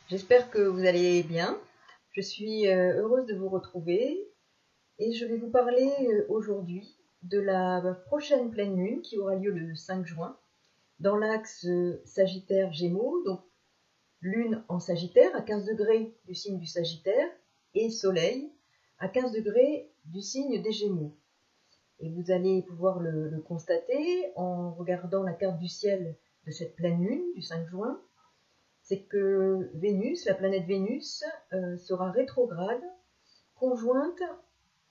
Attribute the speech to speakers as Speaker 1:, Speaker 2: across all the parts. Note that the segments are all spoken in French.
Speaker 1: J'espère que vous allez bien. Je suis heureuse de vous retrouver et je vais vous parler aujourd'hui de la prochaine pleine lune qui aura lieu le 5 juin dans l'axe Sagittaire-Gémeaux, donc lune en Sagittaire à 15 degrés du signe du Sagittaire et soleil à 15 degrés du signe des Gémeaux. Et vous allez pouvoir le constater en regardant la carte du ciel de cette pleine lune du 5 juin. C'est que Vénus, la planète Vénus, sera rétrograde, conjointe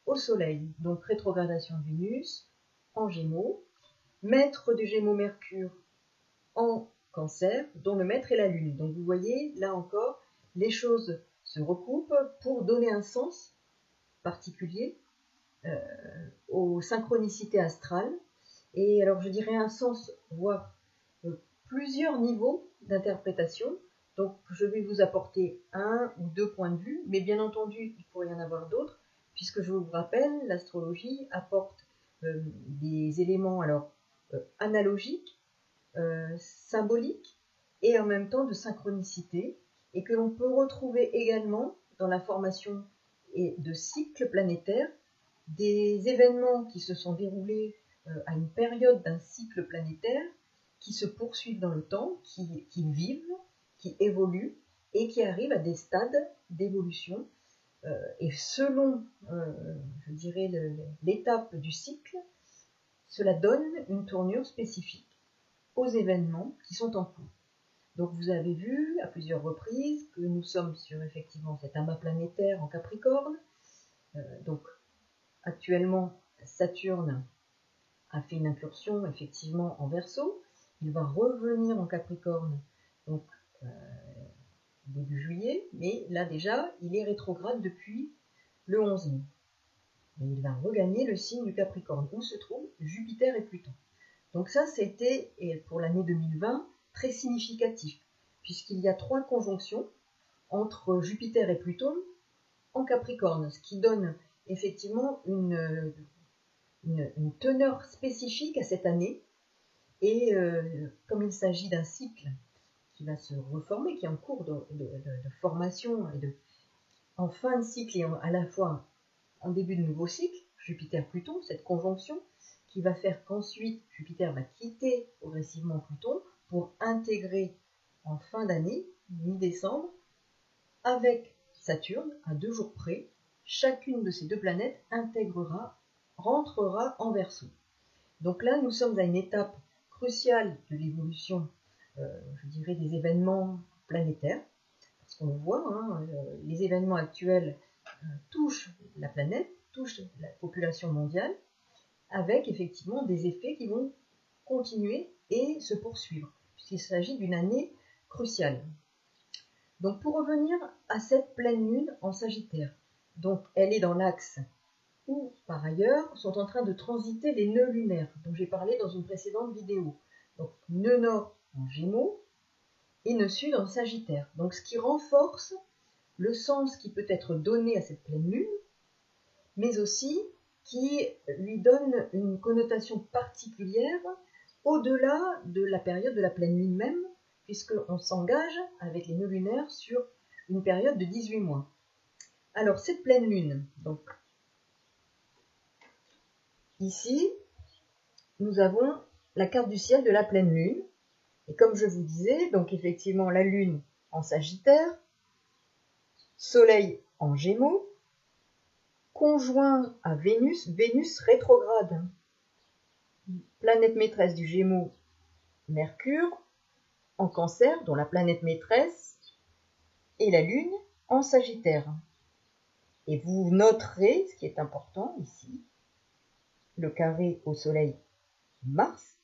Speaker 1: au Soleil. Donc rétrogradation de Vénus en Gémeaux, maître du Gémeaux Mercure en Cancer, dont le maître est la Lune. Donc vous voyez, là encore, les choses se recoupent pour donner un sens particulier aux synchronicités astrales. Et alors je dirais un sens, voire plusieurs niveaux d'interprétation. Donc je vais vous apporter un ou deux points de vue, mais bien entendu il pourrait y en avoir d'autres, puisque je vous rappelle, l'astrologie apporte des éléments analogiques, symboliques et en même temps de synchronicité, et que l'on peut retrouver également dans la formation de cycles planétaires, des événements qui se sont déroulés à une période d'un cycle planétaire, qui se poursuivent dans le temps, qui vivent, qui évoluent et qui arrivent à des stades d'évolution. Et selon, je dirais, l'étape du cycle, cela donne une tournure spécifique aux événements qui sont en cours. Donc vous avez vu à plusieurs reprises que nous sommes sur effectivement cet amas planétaire en Capricorne. Donc actuellement, Saturne a fait une incursion effectivement en Verseau. Il va revenir en Capricorne donc début juillet, mais là déjà il est rétrograde depuis le 11 mai. Et il va regagner le signe du Capricorne où se trouvent Jupiter et Pluton. Donc ça c'était pour l'année 2020 très significatif, puisqu'il y a 3 conjonctions entre Jupiter et Pluton en Capricorne, ce qui donne effectivement une teneur spécifique à cette année. Et comme il s'agit d'un cycle qui va se reformer, qui est en cours de formation, et en fin de cycle et à la fois en début de nouveau cycle, Jupiter-Pluton, cette conjonction, qui va faire qu'ensuite Jupiter va quitter progressivement Pluton pour intégrer en fin d'année, mi-décembre, avec Saturne, à 2 jours près, chacune de ces 2 planètes rentrera en Verseau. Donc là, nous sommes à une étape cruciale de l'évolution, je dirais, des événements planétaires, parce qu'on le voit, les événements actuels touchent la planète, touchent la population mondiale, avec effectivement des effets qui vont continuer et se poursuivre, puisqu'il s'agit d'une année cruciale. Donc pour revenir à cette pleine lune en Sagittaire, donc elle est dans l'axe où, par ailleurs, sont en train de transiter les nœuds lunaires, dont j'ai parlé dans une précédente vidéo. Donc, nœud nord en Gémeaux et nœud sud en Sagittaire. Donc, ce qui renforce le sens qui peut être donné à cette pleine lune, mais aussi qui lui donne une connotation particulière au-delà de la période de la pleine lune même, puisqu'on s'engage avec les nœuds lunaires sur une période de 18 mois. Alors, cette pleine lune, donc, ici, nous avons la carte du ciel de la pleine lune. Et comme je vous disais, donc effectivement la lune en Sagittaire, soleil en Gémeaux, conjoint à Vénus, Vénus rétrograde, planète maîtresse du Gémeaux, Mercure, en Cancer, dont la planète maîtresse est la lune en Sagittaire. Et vous noterez, ce qui est important ici, le carré au soleil Mars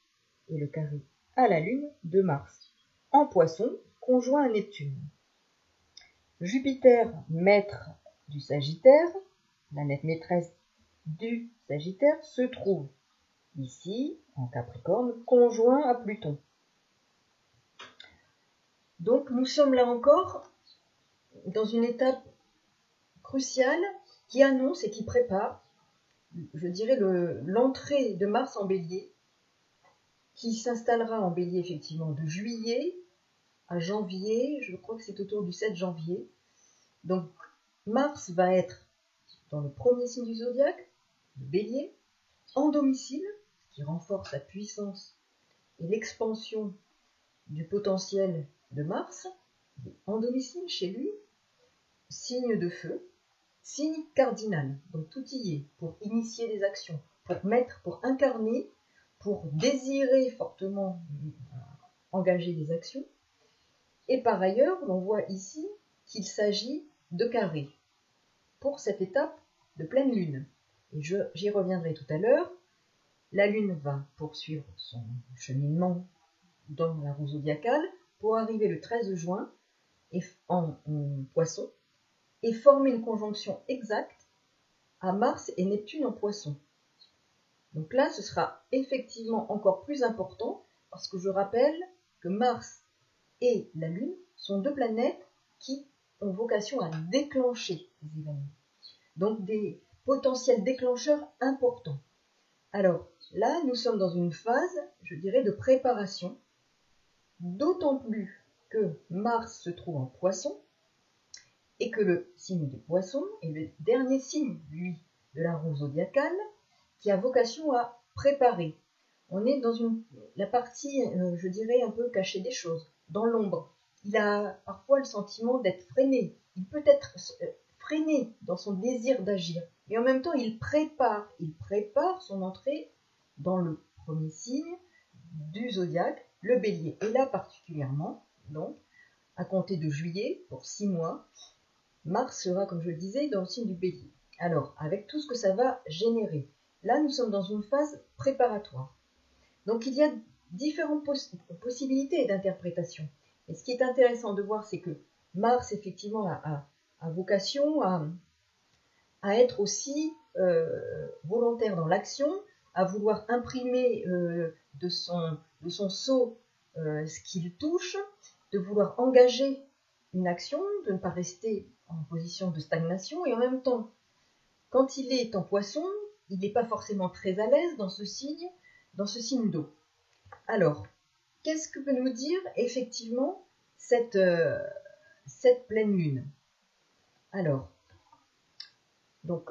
Speaker 1: et le carré à la lune de Mars, en Poisson, conjoint à Neptune. Jupiter, maître du Sagittaire, planète maîtresse du Sagittaire, se trouve ici, en Capricorne, conjoint à Pluton. Donc nous sommes là encore dans une étape cruciale qui annonce et qui prépare, je dirais, l'entrée de Mars en Bélier, qui s'installera en Bélier effectivement de juillet à janvier, je crois que c'est autour du 7 janvier. Donc Mars va être dans le premier signe du zodiaque, le Bélier, en domicile, ce qui renforce la puissance et l'expansion du potentiel de Mars, en domicile chez lui, signe de feu, signe cardinal, donc tout y est, pour initier des actions, pour incarner, pour désirer fortement engager des actions. Et par ailleurs, on voit ici qu'il s'agit de carrés pour cette étape de pleine lune. Et j'y reviendrai tout à l'heure. La lune va poursuivre son cheminement dans la roue zodiacale pour arriver le 13 juin en Poisson et former une conjonction exacte à Mars et Neptune en Poisson. Donc là, ce sera effectivement encore plus important parce que je rappelle que Mars et la Lune sont deux planètes qui ont vocation à déclencher des événements. Donc des potentiels déclencheurs importants. Alors là, nous sommes dans une phase, je dirais, de préparation, d'autant plus que Mars se trouve en Poisson et que le signe de Poisson est le dernier signe, lui, de la roue zodiacale, qui a vocation à préparer. On est dans la partie, je dirais, un peu cachée des choses, dans l'ombre. Il a parfois le sentiment d'être freiné. Il peut être freiné dans son désir d'agir. Et en même temps, il prépare son entrée dans le premier signe du zodiaque, le Bélier. Et là particulièrement, donc, à compter de juillet, pour 6 mois, Mars sera, comme je le disais, dans le signe du Bélier. Alors, avec tout ce que ça va générer, là, nous sommes dans une phase préparatoire. Donc, il y a différentes possibilités d'interprétation. Et ce qui est intéressant de voir, c'est que Mars, effectivement, a vocation à être aussi volontaire dans l'action, à vouloir imprimer de son sceau ce qu'il touche, de vouloir engager une action, de ne pas rester en position de stagnation, et en même temps, quand il est en Poisson, il n'est pas forcément très à l'aise dans ce signe d'eau. Alors, qu'est-ce que peut nous dire effectivement cette pleine lune? Alors, donc,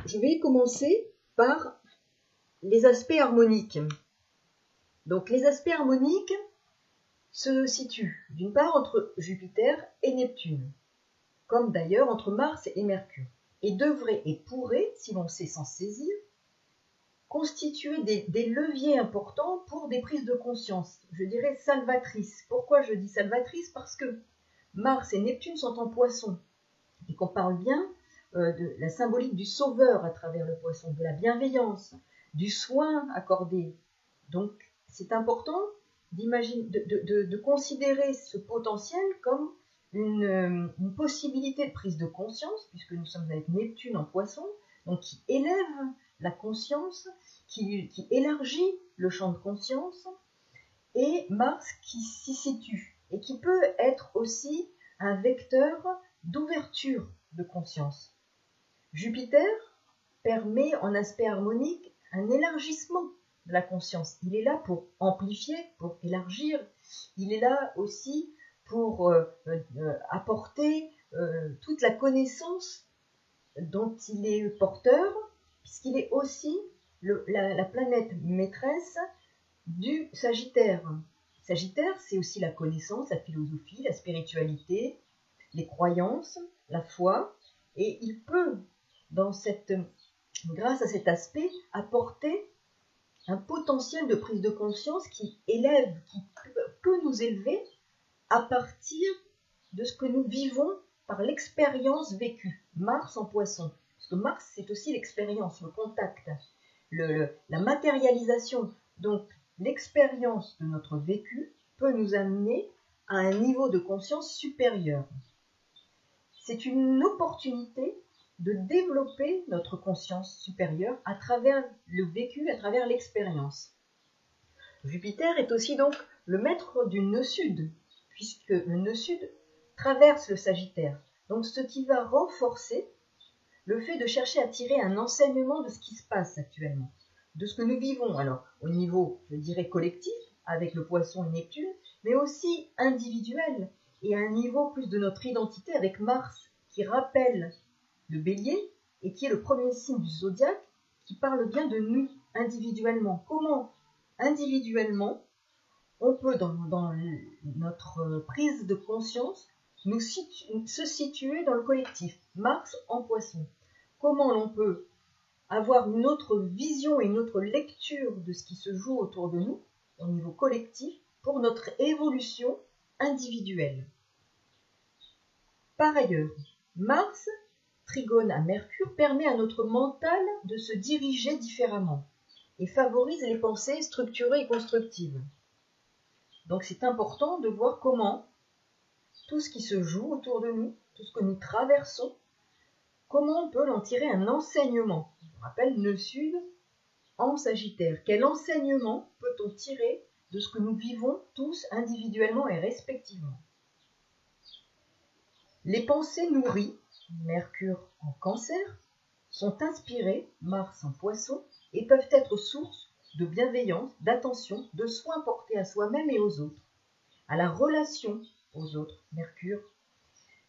Speaker 1: je vais commencer par les aspects harmoniques. Donc, les aspects harmoniques se situent d'une part entre Jupiter et Neptune, comme d'ailleurs entre Mars et Mercure, et devraient et pourraient, si l'on sait s'en saisir, constituer des leviers importants pour des prises de conscience, je dirais salvatrices. Pourquoi je dis salvatrices? Parce que Mars et Neptune sont en Poisson, et qu'on parle bien de la symbolique du sauveur à travers le Poisson, de la bienveillance, du soin accordé. Donc c'est important de considérer ce potentiel comme une possibilité de prise de conscience, puisque nous sommes avec Neptune en Poisson, donc qui élève la conscience, qui élargit le champ de conscience, et Mars qui s'y situe, et qui peut être aussi un vecteur d'ouverture de conscience. Jupiter permet en aspect harmonique un élargissement de la conscience. Il est là pour amplifier, pour élargir. Il est là aussi pour apporter toute la connaissance dont il est porteur, puisqu'il est aussi la planète maîtresse du Sagittaire. Sagittaire, c'est aussi la connaissance, la philosophie, la spiritualité, les croyances, la foi, et il peut, grâce à cet aspect, apporter un potentiel de prise de conscience qui peut nous élever à partir de ce que nous vivons par l'expérience vécue. Mars en Poisson, parce que Mars, c'est aussi l'expérience, le contact, la matérialisation. Donc, l'expérience de notre vécu peut nous amener à un niveau de conscience supérieur. C'est une opportunité de développer notre conscience supérieure à travers le vécu, à travers l'expérience. Jupiter est aussi donc le maître du nœud sud, puisque le nœud sud traverse le Sagittaire. Donc ce qui va renforcer le fait de chercher à tirer un enseignement de ce qui se passe actuellement, de ce que nous vivons, alors au niveau, je dirais, collectif, avec le Poisson et Neptune, mais aussi individuelle, et à un niveau plus de notre identité avec Mars, qui rappelle le Bélier, et qui est le premier signe du zodiaque, qui parle bien de nous, individuellement. Comment, individuellement, on peut, dans notre prise de conscience, se situer dans le collectif. Mars en Poisson. Comment l'on peut avoir une autre vision et une autre lecture de ce qui se joue autour de nous, au niveau collectif, pour notre évolution individuelle. Par ailleurs, Mars, trigone à Mercure, permet à notre mental de se diriger différemment et favorise les pensées structurées et constructives. Donc c'est important de voir comment tout ce qui se joue autour de nous, tout ce que nous traversons, comment on peut en tirer un enseignement. Je rappelle le Sud en Sagittaire. Quel enseignement peut-on tirer de ce que nous vivons tous individuellement et respectivement? Les pensées nourries, Mercure en Cancer, sont inspirées, Mars en Poisson, et peuvent être source de bienveillance, d'attention, de soins portés à soi-même et aux autres, à la relation aux autres, Mercure.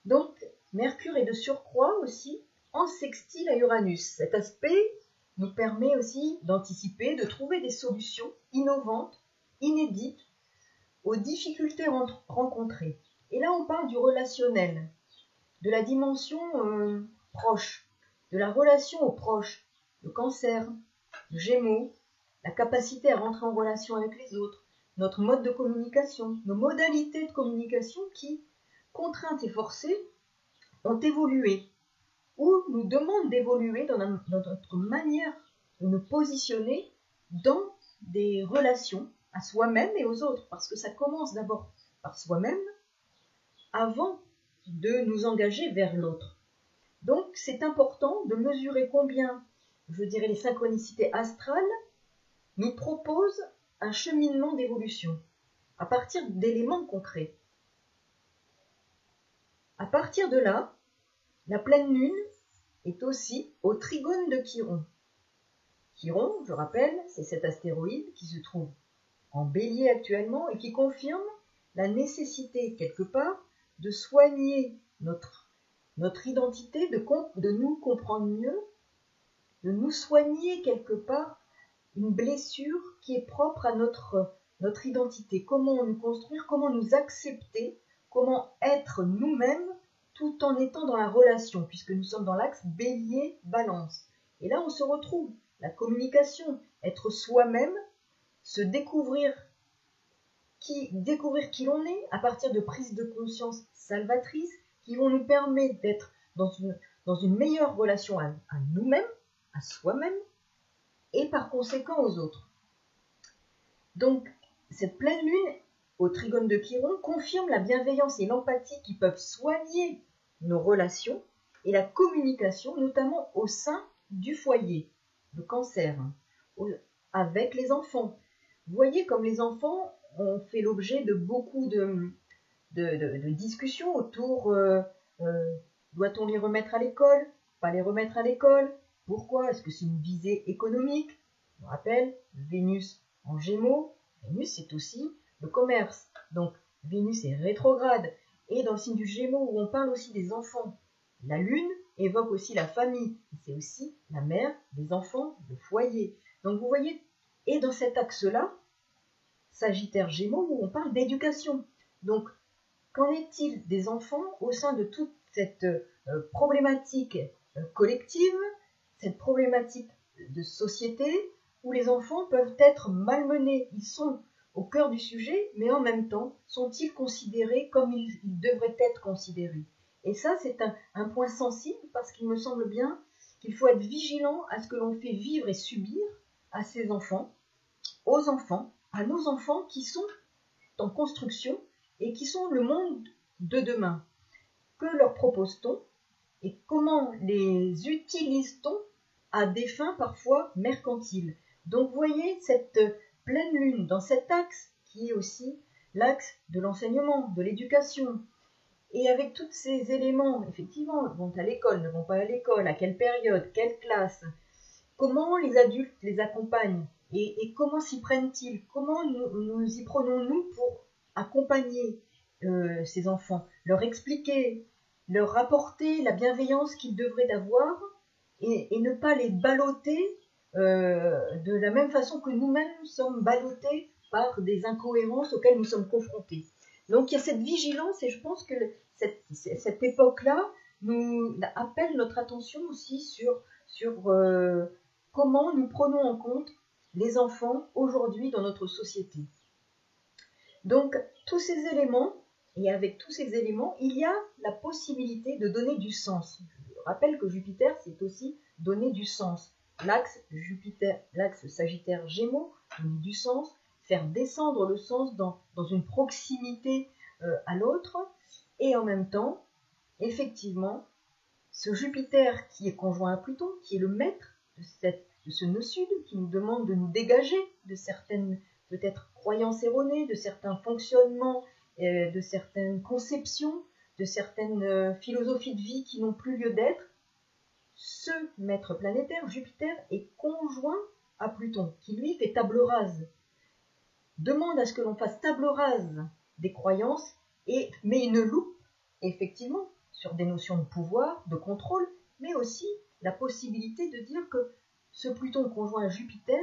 Speaker 1: Donc, Mercure est de surcroît aussi en sextile à Uranus. Cet aspect nous permet aussi d'anticiper, de trouver des solutions innovantes, inédites, aux difficultés rencontrées. Et là, on parle du relationnel, de la dimension proche, de la relation aux proches, le Cancer, le Gémeaux, la capacité à rentrer en relation avec les autres, notre mode de communication, nos modalités de communication qui, contraintes et forcées, ont évolué, ou nous demandent d'évoluer dans notre manière de nous positionner dans des relations à soi-même et aux autres, parce que ça commence d'abord par soi-même, avant de nous engager vers l'autre. Donc c'est important de mesurer combien, je dirais, les synchronicités astrales nous proposent un cheminement d'évolution à partir d'éléments concrets. À partir de là, la pleine lune est aussi au trigone de Chiron. Chiron, je rappelle, c'est cet astéroïde qui se trouve en Bélier actuellement et qui confirme la nécessité, quelque part, de soigner notre identité, de nous comprendre mieux, de nous soigner quelque part une blessure qui est propre à notre identité. Comment nous construire, comment nous accepter, comment être nous-mêmes tout en étant dans la relation, puisque nous sommes dans l'axe Bélier-Balance. Et là, on se retrouve, la communication, être soi-même, se découvrir qui l'on est à partir de prises de conscience salvatrices qui vont nous permettre d'être dans une meilleure relation à nous-mêmes, à soi-même, et par conséquent aux autres. Donc, cette pleine lune au trigone de Chiron confirme la bienveillance et l'empathie qui peuvent soigner nos relations et la communication, notamment au sein du foyer, le Cancer, avec les enfants. Vous voyez comme les enfants ont fait l'objet de beaucoup de discussions autour doit-on les remettre à l'école, pas les remettre à l'école, pourquoi, est-ce que c'est une visée économique? Je rappelle, Vénus en Gémeaux, Vénus c'est aussi le commerce, donc Vénus est rétrograde, et dans le signe du Gémeaux où on parle aussi des enfants, la lune évoque aussi la famille, c'est aussi la mère des enfants, le foyer. Donc vous voyez, et dans cet axe-là, Sagittaire Gémeaux, où on parle d'éducation. Donc, qu'en est-il des enfants au sein de toute cette problématique collective, cette problématique de société, où les enfants peuvent être malmenés? Ils sont au cœur du sujet, mais en même temps, sont-ils considérés comme ils devraient être considérés? Et ça, c'est un point sensible, parce qu'il me semble bien qu'il faut être vigilant à ce que l'on fait vivre et subir à ces enfants, aux enfants, à nos enfants qui sont en construction et qui sont le monde de demain. Que leur propose-t-on et comment les utilise-t-on à des fins parfois mercantiles? Donc vous voyez cette pleine lune dans cet axe qui est aussi l'axe de l'enseignement, de l'éducation. Et avec tous ces éléments, effectivement, vont à l'école, ne vont pas à l'école, à quelle période, quelle classe, comment les adultes les accompagnent et comment s'y prennent-ils, comment nous y prenons-nous pour accompagner ces enfants, leur expliquer, leur apporter la bienveillance qu'ils devraient avoir et ne pas les balloter de la même façon que nous-mêmes sommes ballottés par des incohérences auxquelles nous sommes confrontés. Donc il y a cette vigilance et je pense que cette époque-là nous appelle notre attention aussi sur comment nous prenons en compte les enfants aujourd'hui dans notre société. Donc tous ces éléments, et avec tous ces éléments, il y a la possibilité de donner du sens. Je rappelle que Jupiter, c'est aussi donner du sens. L'axe Sagittaire-Gémeaux, donner du sens, faire descendre le sens dans une proximité à l'autre, et en même temps, effectivement, ce Jupiter qui est conjoint à Pluton, qui est le maître de ce nœud sud, qui nous demande de nous dégager de certaines peut-être croyances erronées, de certains fonctionnements, de certaines conceptions, de certaines philosophies de vie qui n'ont plus lieu d'être. Ce maître planétaire, Jupiter, est conjoint à Pluton, qui lui fait table rase, demande à ce que l'on fasse table rase des croyances, et met une loupe, effectivement, sur des notions de pouvoir, de contrôle, mais aussi la possibilité de dire que ce Pluton conjoint à Jupiter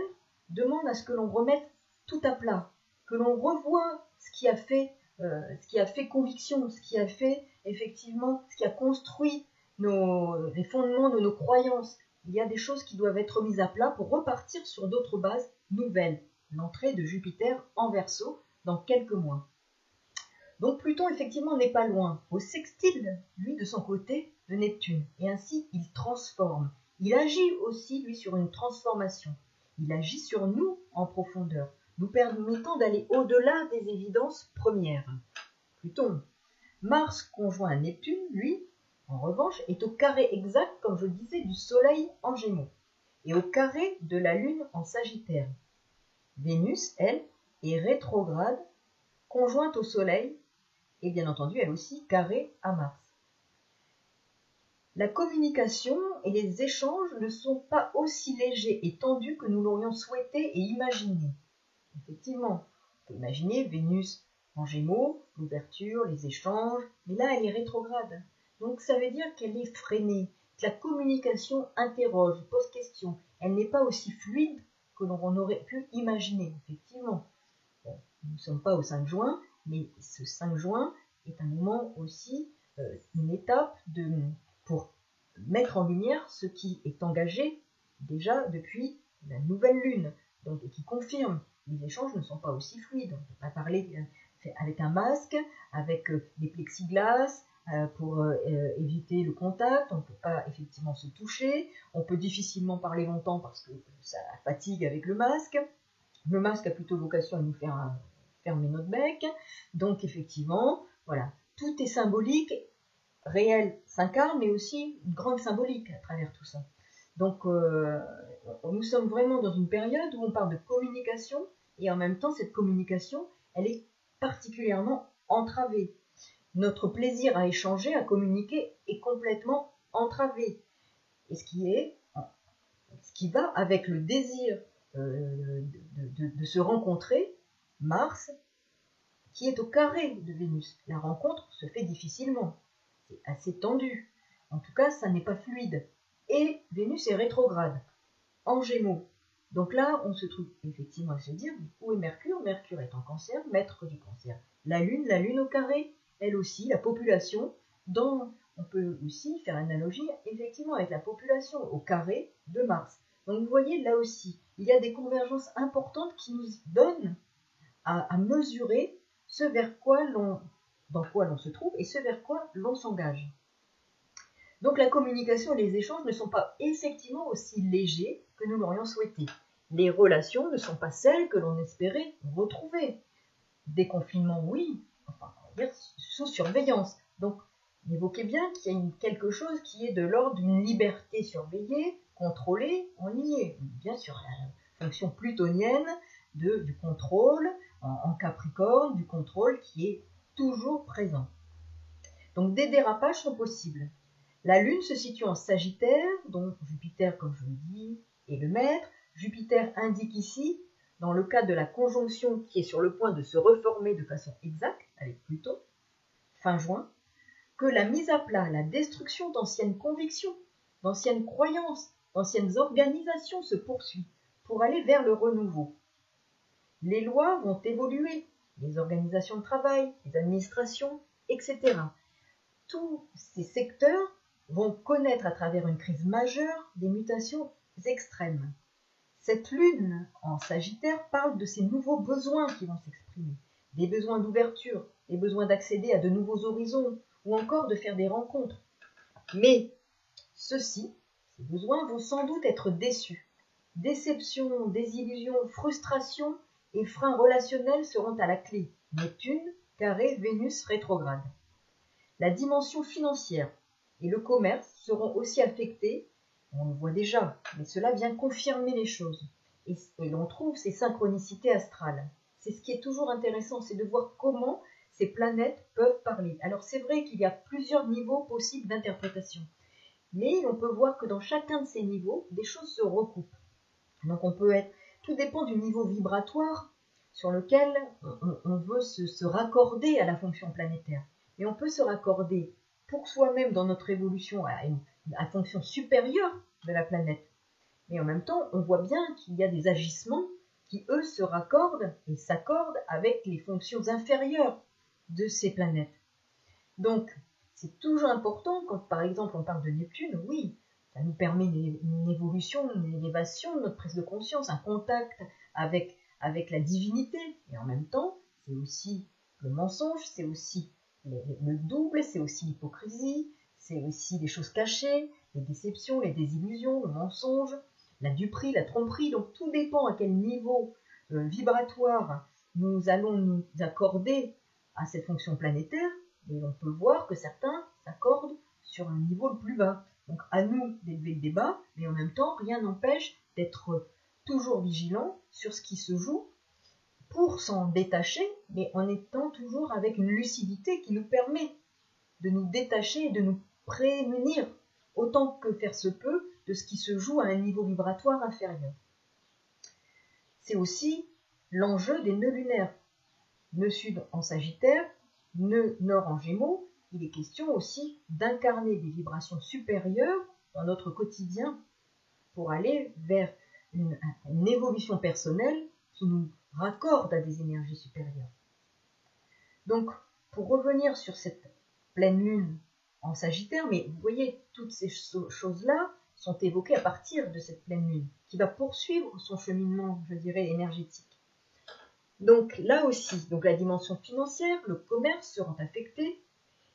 Speaker 1: demande à ce que l'on remette tout à plat, que l'on revoie ce qui a fait conviction, ce qui a fait effectivement, ce qui a construit les fondements de nos croyances. Il y a des choses qui doivent être mises à plat pour repartir sur d'autres bases nouvelles. L'entrée de Jupiter en Verseau dans quelques mois. Donc Pluton, effectivement, n'est pas loin, au sextile, lui, de son côté, de Neptune. Et ainsi, il transforme. Il agit aussi, lui, sur une transformation. Il agit sur nous en profondeur, nous permettant d'aller au-delà des évidences premières. Pluton. Mars conjoint à Neptune, lui, en revanche, est au carré exact, comme je le disais, du Soleil en Gémeaux, et au carré de la Lune en Sagittaire. Vénus, elle, est rétrograde, conjointe au Soleil, et bien entendu, elle aussi, carrée à Mars. La communication et les échanges ne sont pas aussi légers et tendus que nous l'aurions souhaité et imaginé. Effectivement, on peut imaginer Vénus en Gémeaux, l'ouverture, les échanges, mais là, elle est rétrograde. Donc ça veut dire qu'elle est freinée, que la communication interroge, pose question. Elle n'est pas aussi fluide que l'on aurait pu imaginer, effectivement. Bon, nous ne sommes pas au 5 juin, mais ce 5 juin est un moment aussi, une étape pour mettre en lumière ce qui est engagé déjà depuis la nouvelle lune, donc, et qui confirme. Les échanges ne sont pas aussi fluides. On ne peut pas parler avec un masque, avec des plexiglas, pour éviter le contact. On ne peut pas effectivement se toucher. On peut difficilement parler longtemps parce que ça fatigue avec le masque. Le masque a plutôt vocation à nous faire fermer notre bec. Donc effectivement, voilà, tout est symbolique, réel s'incarne, mais aussi une grande symbolique à travers tout ça. Donc nous sommes vraiment dans une période où on parle de communication, et en même temps cette communication, elle est particulièrement entravée. Notre plaisir à échanger, à communiquer est complètement entravé. Et ce qui va avec le désir de se rencontrer, Mars, qui est au carré de Vénus. La rencontre se fait difficilement. C'est assez tendu. En tout cas, ça n'est pas fluide. Et Vénus est rétrograde, en Gémeaux. Donc là, on se trouve effectivement à se dire, où est Mercure? Mercure est en Cancer, maître du Cancer. La Lune au carré, elle aussi, la population, dont on peut aussi faire analogie effectivement avec la population au carré de Mars. Donc vous voyez, là aussi, il y a des convergences importantes qui nous donnent à mesurer ce vers quoi dans quoi l'on se trouve et ce vers quoi l'on s'engage. Donc la communication et les échanges ne sont pas effectivement aussi légers que nous l'aurions souhaité. Les relations ne sont pas celles que l'on espérait retrouver. Déconfinement, oui, enfin, on va dire sous surveillance. Donc, évoquez bien qu'il y a quelque chose qui est de l'ordre d'une liberté surveillée, contrôlée, on y est. Bien sûr, la fonction plutonienne du contrôle en Capricorne, du contrôle qui est toujours présent. Donc, des dérapages sont possibles. La Lune se situe en Sagittaire, dont Jupiter, comme je le dis, est le maître. Jupiter indique ici, dans le cas de la conjonction qui est sur le point de se reformer de façon exacte, avec Pluton, fin juin, que la mise à plat, la destruction d'anciennes convictions, d'anciennes croyances, d'anciennes organisations se poursuit pour aller vers le renouveau. Les lois vont évoluer, les organisations de travail, les administrations, etc. Tous ces secteurs vont connaître à travers une crise majeure des mutations extrêmes. Cette lune en Sagittaire parle de ces nouveaux besoins qui vont s'exprimer, des besoins d'ouverture, des besoins d'accéder à de nouveaux horizons ou encore de faire des rencontres. Mais ces besoins vont sans doute être déçus. Déception, désillusion, frustration et freins relationnels seront à la clé. Neptune, carré, Vénus rétrograde. La dimension financière et le commerce seront aussi affectés. On le voit déjà, mais cela vient confirmer les choses. Et l'on trouve ces synchronicités astrales. C'est ce qui est toujours intéressant, c'est de voir comment ces planètes peuvent parler. Alors c'est vrai qu'il y a plusieurs niveaux possibles d'interprétation. Mais on peut voir que dans chacun de ces niveaux, des choses se recoupent. Donc on peut être, tout dépend du niveau vibratoire sur lequel on veut se raccorder à la fonction planétaire. Et on peut se raccorder pour soi-même dans notre évolution à la fonction supérieure de la planète. Mais en même temps, on voit bien qu'il y a des agissements qui, eux, se raccordent et s'accordent avec les fonctions inférieures de ces planètes. Donc, c'est toujours important, quand par exemple on parle de Neptune, oui, ça nous permet une évolution, une élévation de notre prise de conscience, un contact avec la divinité. Et en même temps, c'est aussi le mensonge, c'est aussi le double, c'est aussi l'hypocrisie, c'est aussi les choses cachées, les déceptions, les désillusions, le mensonge, la duperie, la tromperie. Donc tout dépend à quel niveau vibratoire nous allons nous accorder à cette fonction planétaire. Et on peut voir que certains s'accordent sur un niveau le plus bas. Donc à nous d'élever le débat, mais en même temps, rien n'empêche d'être toujours vigilant sur ce qui se joue pour s'en détacher, mais en étant toujours avec une lucidité qui nous permet de nous détacher et de nous prémunir, autant que faire se peut, de ce qui se joue à un niveau vibratoire inférieur. C'est aussi l'enjeu des nœuds lunaires. Nœud sud en Sagittaire, nœud nord en Gémeaux, il est question aussi d'incarner des vibrations supérieures dans notre quotidien pour aller vers une évolution personnelle qui nous raccorde à des énergies supérieures. Donc, pour revenir sur cette pleine lune en Sagittaire, mais vous voyez, toutes ces choses-là sont évoquées à partir de cette pleine lune, qui va poursuivre son cheminement, je dirais, énergétique. Donc là aussi, donc la dimension financière, le commerce seront affectés,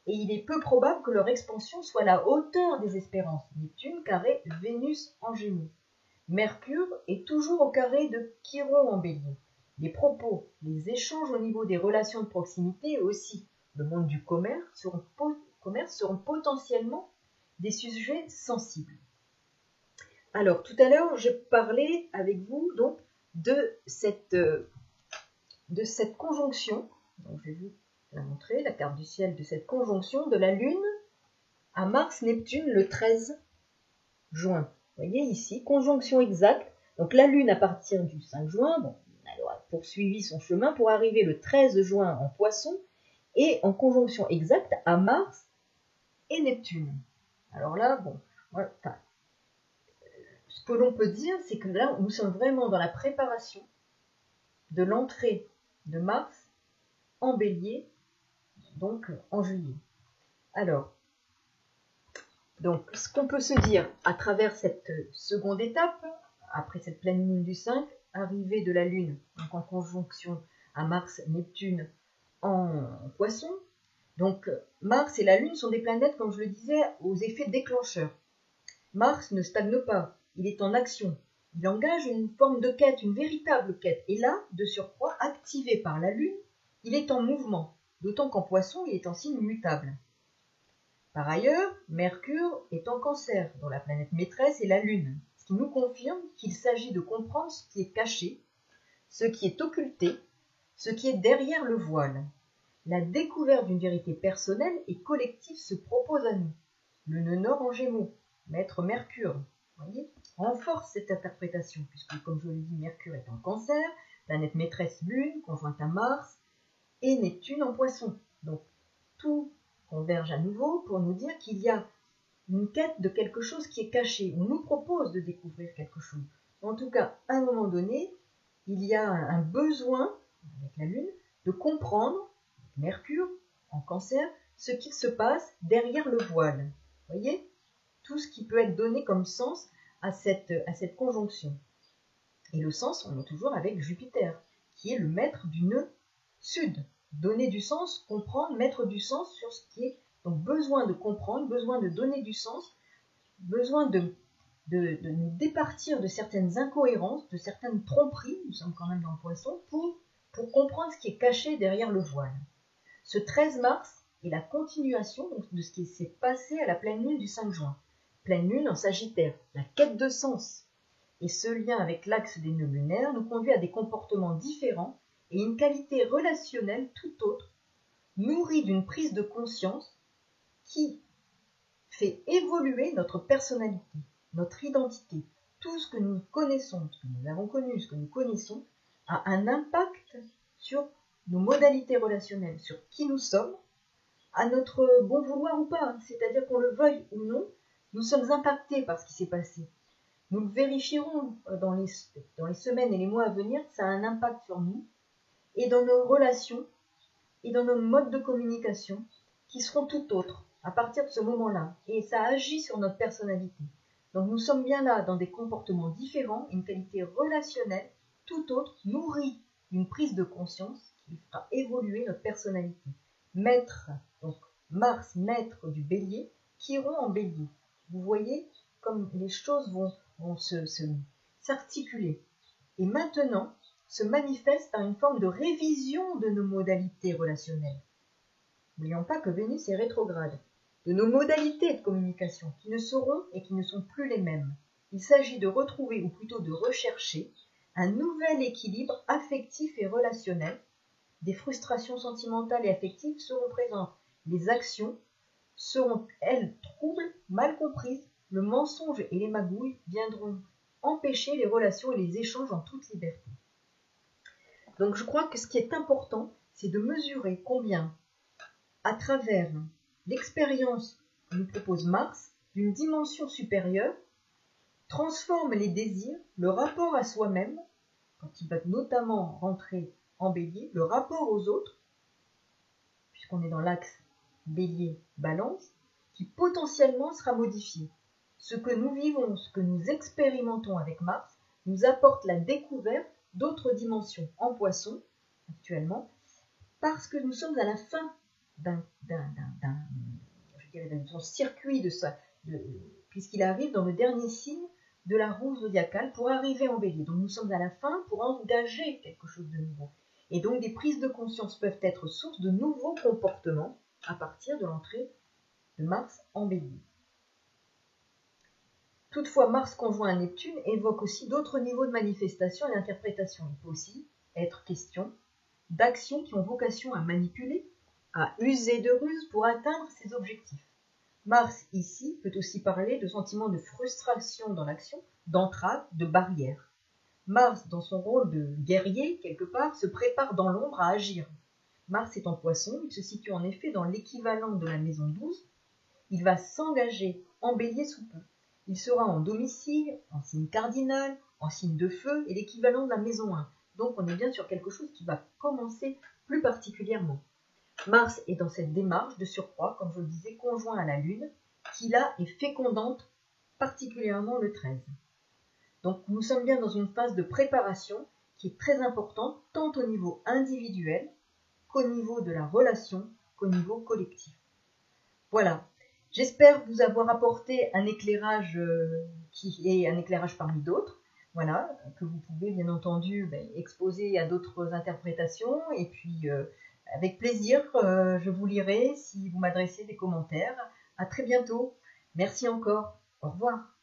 Speaker 1: et il est peu probable que leur expansion soit à la hauteur des espérances. Neptune, carré, Vénus en Gémeaux. Mercure est toujours au carré de Chiron en Bélier. Les propos, les échanges au niveau des relations de proximité et aussi le monde du commerce seront potentiellement des sujets sensibles. Alors, tout à l'heure, j'ai parlé avec vous donc de cette conjonction. Donc, je vais vous la montrer, la carte du ciel de cette conjonction de la Lune à Mars-Neptune le 13 juin. Vous voyez ici, conjonction exacte. Donc la Lune à partir du 5 juin, bon, elle aura poursuivi son chemin pour arriver le 13 juin en Poisson et en conjonction exacte à Mars et Neptune. Alors là, bon, ce que l'on peut dire, c'est que là, nous sommes vraiment dans la préparation de l'entrée de Mars en Bélier, donc en juillet. Alors, donc, ce qu'on peut se dire à travers cette seconde étape, après cette pleine lune du 5, arrivée de la Lune donc en conjonction à Mars, Neptune en Poisson. Donc, Mars et la Lune sont des planètes, comme je le disais, aux effets déclencheurs. Mars ne stagne pas, il est en action. Il engage une forme de quête, une véritable quête. Et là, de surcroît, activé par la Lune, il est en mouvement, d'autant qu'en Poisson, il est en signe mutable. Par ailleurs, Mercure est en Cancer, dont la planète maîtresse est la Lune, ce qui nous confirme qu'il s'agit de comprendre ce qui est caché, ce qui est occulté, ce qui est derrière le voile. La découverte d'une vérité personnelle et collective se propose à nous. Le nœud nord en Gémeaux, maître Mercure, voyez, renforce cette interprétation, puisque, comme je l'ai dit, Mercure est en Cancer, planète maîtresse Lune, conjointe à Mars, et Neptune en Poisson. Donc tout converge à nouveau pour nous dire qu'il y a une quête de quelque chose qui est caché. On nous propose de découvrir quelque chose. En tout cas, à un moment donné, il y a un besoin, avec la Lune, de comprendre, avec Mercure en Cancer, ce qui se passe derrière le voile. Vous voyez ? Tout ce qui peut être donné comme sens à cette conjonction. Et le sens, on est toujours avec Jupiter, qui est le maître du nœud sud. Donner du sens, comprendre, mettre du sens sur ce qui est. Donc besoin de comprendre, besoin de donner du sens, besoin de nous départir de certaines incohérences, de certaines tromperies, nous sommes quand même dans le Poisson, pour comprendre ce qui est caché derrière le voile. Ce 13 mars est la continuation donc, de ce qui s'est passé à la pleine lune du 5 juin. Pleine lune en Sagittaire, la quête de sens. Et ce lien avec l'axe des nœuds lunaires nous conduit à des comportements différents et une qualité relationnelle tout autre, nourrie d'une prise de conscience qui fait évoluer notre personnalité, notre identité. Tout ce que nous connaissons, ce que nous avons connu, ce que nous connaissons, a un impact sur nos modalités relationnelles, sur qui nous sommes, à notre bon vouloir ou pas. C'est-à-dire qu'on le veuille ou non, nous sommes impactés par ce qui s'est passé. Nous le vérifierons dans les semaines et les mois à venir, ça a un impact sur nous, et dans nos relations, et dans nos modes de communication, qui seront tout autres à partir de ce moment-là. Et ça agit sur notre personnalité. Donc nous sommes bien là dans des comportements différents, une qualité relationnelle, tout autre, nourrie d'une prise de conscience qui fera évoluer notre personnalité. Maître, donc Mars, maître du Bélier, Chiron en Bélier. Vous voyez comme les choses vont s'articuler. Et maintenant, se manifeste par une forme de révision de nos modalités relationnelles. N'oublions pas que Vénus est rétrograde, de nos modalités de communication qui ne seront et qui ne sont plus les mêmes. Il s'agit de retrouver, ou plutôt de rechercher, un nouvel équilibre affectif et relationnel. Des frustrations sentimentales et affectives seront présentes. Les actions seront, elles, troubles, mal comprises. Le mensonge et les magouilles viendront empêcher les relations et les échanges en toute liberté. Donc je crois que ce qui est important, c'est de mesurer combien, à travers l'expérience que nous propose Mars, d'une dimension supérieure, transforme les désirs, le rapport à soi-même, quand il va notamment rentrer en Bélier, le rapport aux autres, puisqu'on est dans l'axe Bélier-Balance, qui potentiellement sera modifié. Ce que nous vivons, ce que nous expérimentons avec Mars, nous apporte la découverte d'autres dimensions en Poisson, actuellement, parce que nous sommes à la fin d'un circuit de ça, puisqu'il arrive dans le dernier signe de la roue zodiacale pour arriver en Bélier. Donc nous sommes à la fin pour engager quelque chose de nouveau. Et donc des prises de conscience peuvent être source de nouveaux comportements à partir de l'entrée de Mars en Bélier. Toutefois, Mars conjoint à Neptune évoque aussi d'autres niveaux de manifestation et d'interprétation. Il peut aussi être question d'actions qui ont vocation à manipuler, à user de ruses pour atteindre ses objectifs. Mars, ici, peut aussi parler de sentiments de frustration dans l'action, d'entrave, de barrière. Mars, dans son rôle de guerrier, quelque part, se prépare dans l'ombre à agir. Mars est en Poisson, il se situe en effet dans l'équivalent de la maison 12. Il va s'engager en Bélier sous peu. Il sera en domicile, en signe cardinal, en signe de feu et l'équivalent de la maison 1. Donc on est bien sur quelque chose qui va commencer plus particulièrement. Mars est dans cette démarche de surcroît, comme je le disais, conjoint à la Lune, qui là est fécondante, particulièrement le 13. Donc nous sommes bien dans une phase de préparation qui est très importante, tant au niveau individuel qu'au niveau de la relation, qu'au niveau collectif. Voilà. J'espère vous avoir apporté un éclairage qui est un éclairage parmi d'autres, voilà, que vous pouvez bien entendu exposer à d'autres interprétations, et puis avec plaisir, je vous lirai si vous m'adressez des commentaires. À très bientôt. Merci encore. Au revoir.